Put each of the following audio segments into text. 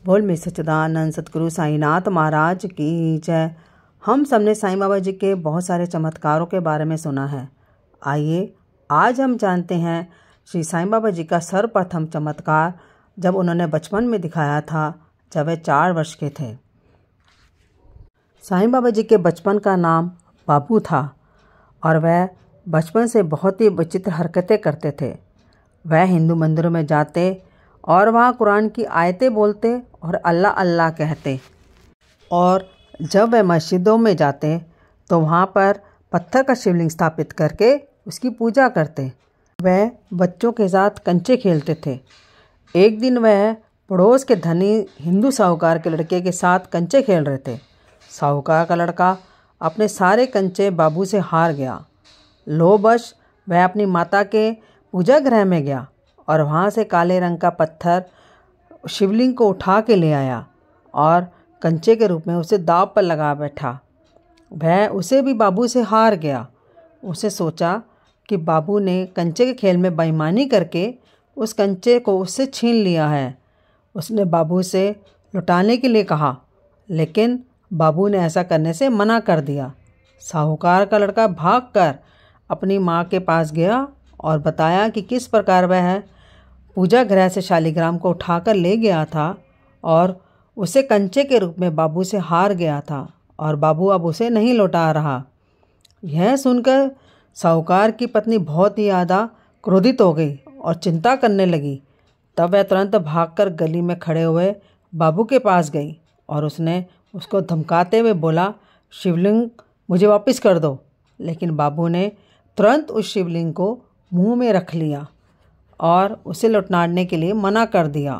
बोल में सच्चिदानंद सतगुरु साईनाथ महाराज की जय। हम सबने साईं बाबा जी के बहुत सारे चमत्कारों के बारे में सुना है। आइए आज हम जानते हैं श्री साईं बाबा जी का सर्वप्रथम चमत्कार जब उन्होंने बचपन में दिखाया था, जब वे 4 वर्ष के थे। साईं बाबा जी के बचपन का नाम बाबू था और वह बचपन से बहुत ही विचित्र हरकतें करते थे। वह हिंदू मंदिरों में जाते और वहाँ कुरान की आयतें बोलते और अल्लाह अल्लाह कहते, और जब वह मस्जिदों में जाते तो वहाँ पर पत्थर का शिवलिंग स्थापित करके उसकी पूजा करते। वह बच्चों के साथ कंचे खेलते थे। एक दिन वह पड़ोस के धनी हिंदू साहूकार के लड़के के साथ कंचे खेल रहे थे। साहूकार का लड़का अपने सारे कंचे बाबू से हार गया। लोभवश वह अपनी माता के पूजा गृह में गया और वहाँ से काले रंग का पत्थर शिवलिंग को उठा के ले आया और कंचे के रूप में उसे दांव पर लगा बैठा। वह उसे भी बाबू से हार गया। उसे सोचा कि बाबू ने कंचे के खेल में बेईमानी करके उस कंचे को उससे छीन लिया है। उसने बाबू से लौटाने के लिए कहा, लेकिन बाबू ने ऐसा करने से मना कर दिया। साहूकार का लड़का भागकर अपनी माँ के पास गया और बताया कि किस प्रकार वह पूजा गृह से शालिग्राम को उठाकर ले गया था और उसे कंचे के रूप में बाबू से हार गया था और बाबू अब उसे नहीं लौटा रहा। यह सुनकर साहूकार की पत्नी बहुत ही ज़्यादा क्रोधित हो गई और चिंता करने लगी। तब वह तुरंत भागकर गली में खड़े हुए बाबू के पास गई और उसने उसको धमकाते हुए बोला, शिवलिंग मुझे वापस कर दो। लेकिन बाबू ने तुरंत उस शिवलिंग को मुंह में रख लिया और उसे लौटाने के लिए मना कर दिया।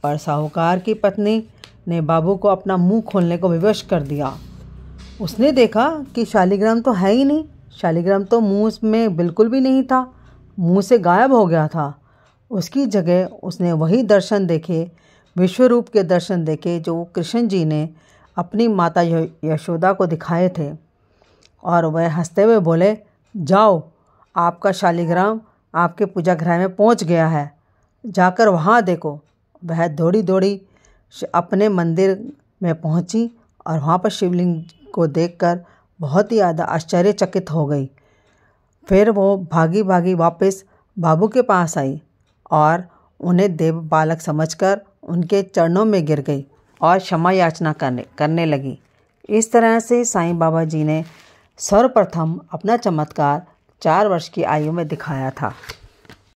पर साहूकार की पत्नी ने बाबू को अपना मुंह खोलने को विवश कर दिया। उसने देखा कि शालिग्राम तो है ही नहीं। शालिग्राम तो मुंह में बिल्कुल भी नहीं था, मुंह से गायब हो गया था। उसकी जगह उसने वही दर्शन देखे, विश्वरूप के दर्शन देखे जो कृष्ण जी ने अपनी माता यशोदा को दिखाए थे। और वह हंसते हुए बोले, जाओ, आपका शालिग्राम आपके पूजा गृह में पहुंच गया है, जाकर वहाँ देखो। वह दौड़ी दौड़ी अपने मंदिर में पहुंची और वहाँ पर शिवलिंग को देखकर बहुत ही ज़्यादा आश्चर्यचकित हो गई। फिर वो भागी भागी वापस बाबू के पास आई और उन्हें देव बालक समझकर उनके चरणों में गिर गई और क्षमा याचना करने लगी। इस तरह से साईं बाबा जी ने सर्वप्रथम अपना चमत्कार 4 वर्ष की आयु में दिखाया था।